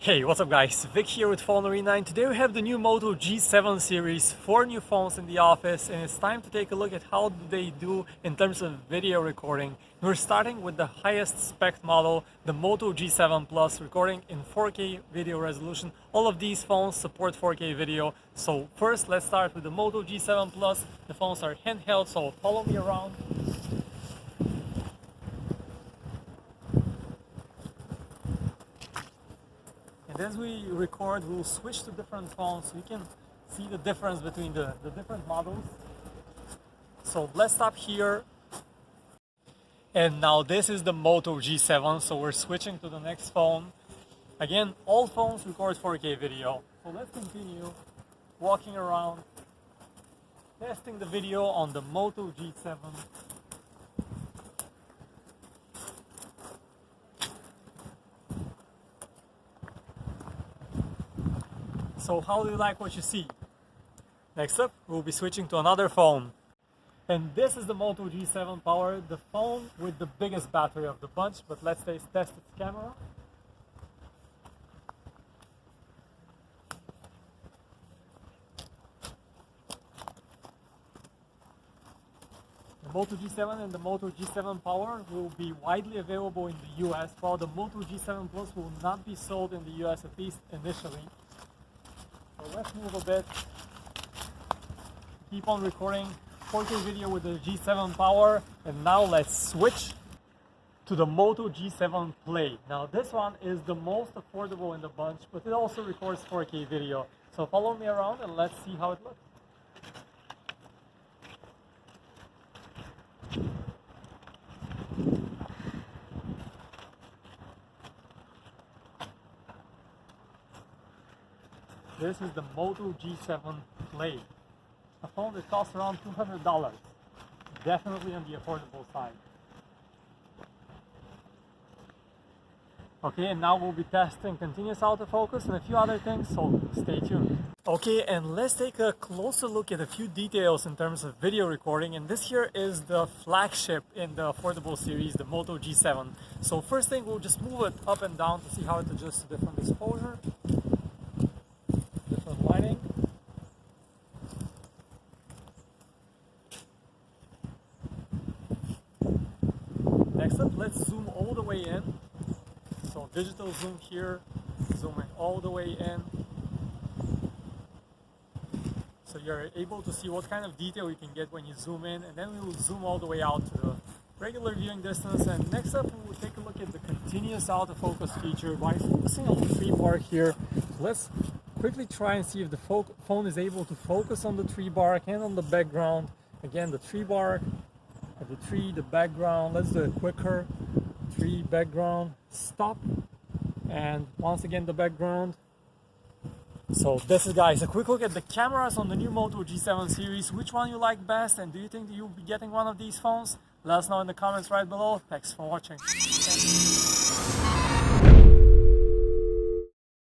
Hey, what's up guys? Vic here with PhoneArena, and today we have the new Moto G7 series, 4 new phones in the office, and it's time to take a look at how they do in terms of video recording. We're starting with the highest spec model, the Moto G7 Plus, recording in 4K video resolution. All of these phones support 4K video. So first, let's start with the Moto G7 Plus. The phones are handheld, so follow me around. And as we record, we'll switch to different phones so you can see the difference between the different models. So let's stop here. And now this is the Moto G7, so we're switching to the next phone. Again, all phones record 4K video. So let's continue walking around, testing the video on the Moto G7. So how do you like what you see? Next up, we'll be switching to another phone. And this is the Moto G7 Power, the phone with the biggest battery of the bunch, but let's test its camera. The Moto G7 and the Moto G7 Power will be widely available in the US, while the Moto G7 Plus will not be sold in the US, at least initially. So let's move a bit. Keep on recording 4K video with the G7 Power, and now let's switch to the Moto G7 Play. Now this one is the most affordable in the bunch, but it also records 4K video. So follow me around and let's see how it looks. This is the Moto G7 Play, a phone that costs around $200, definitely on the affordable side. Okay, and now we'll be testing continuous autofocus and a few other things, so stay tuned. Okay, and let's take a closer look at a few details in terms of video recording, and this here is the flagship in the affordable series, the Moto G7. So first thing, we'll just move it up and down to see how it adjusts to different exposure. Lighting. Next up, let's zoom all the way in. So digital zoom here, zooming all the way in. So you're able to see what kind of detail you can get when you zoom in, and then we will zoom all the way out to the regular viewing distance. And next up, we will take a look at the continuous autofocus feature by focusing on the tree bar here. So let's quickly try and see if the phone is able to focus on the tree bark and on the background. Again, the tree bark, the tree, the background. Let's do it quicker. Tree, background, stop. And once again, the background. So this is, guys, a quick look at the cameras on the new Moto G7 series. Which one you like best, and do you think that you'll be getting one of these phones? Let us know in the comments right below. Thanks for watching.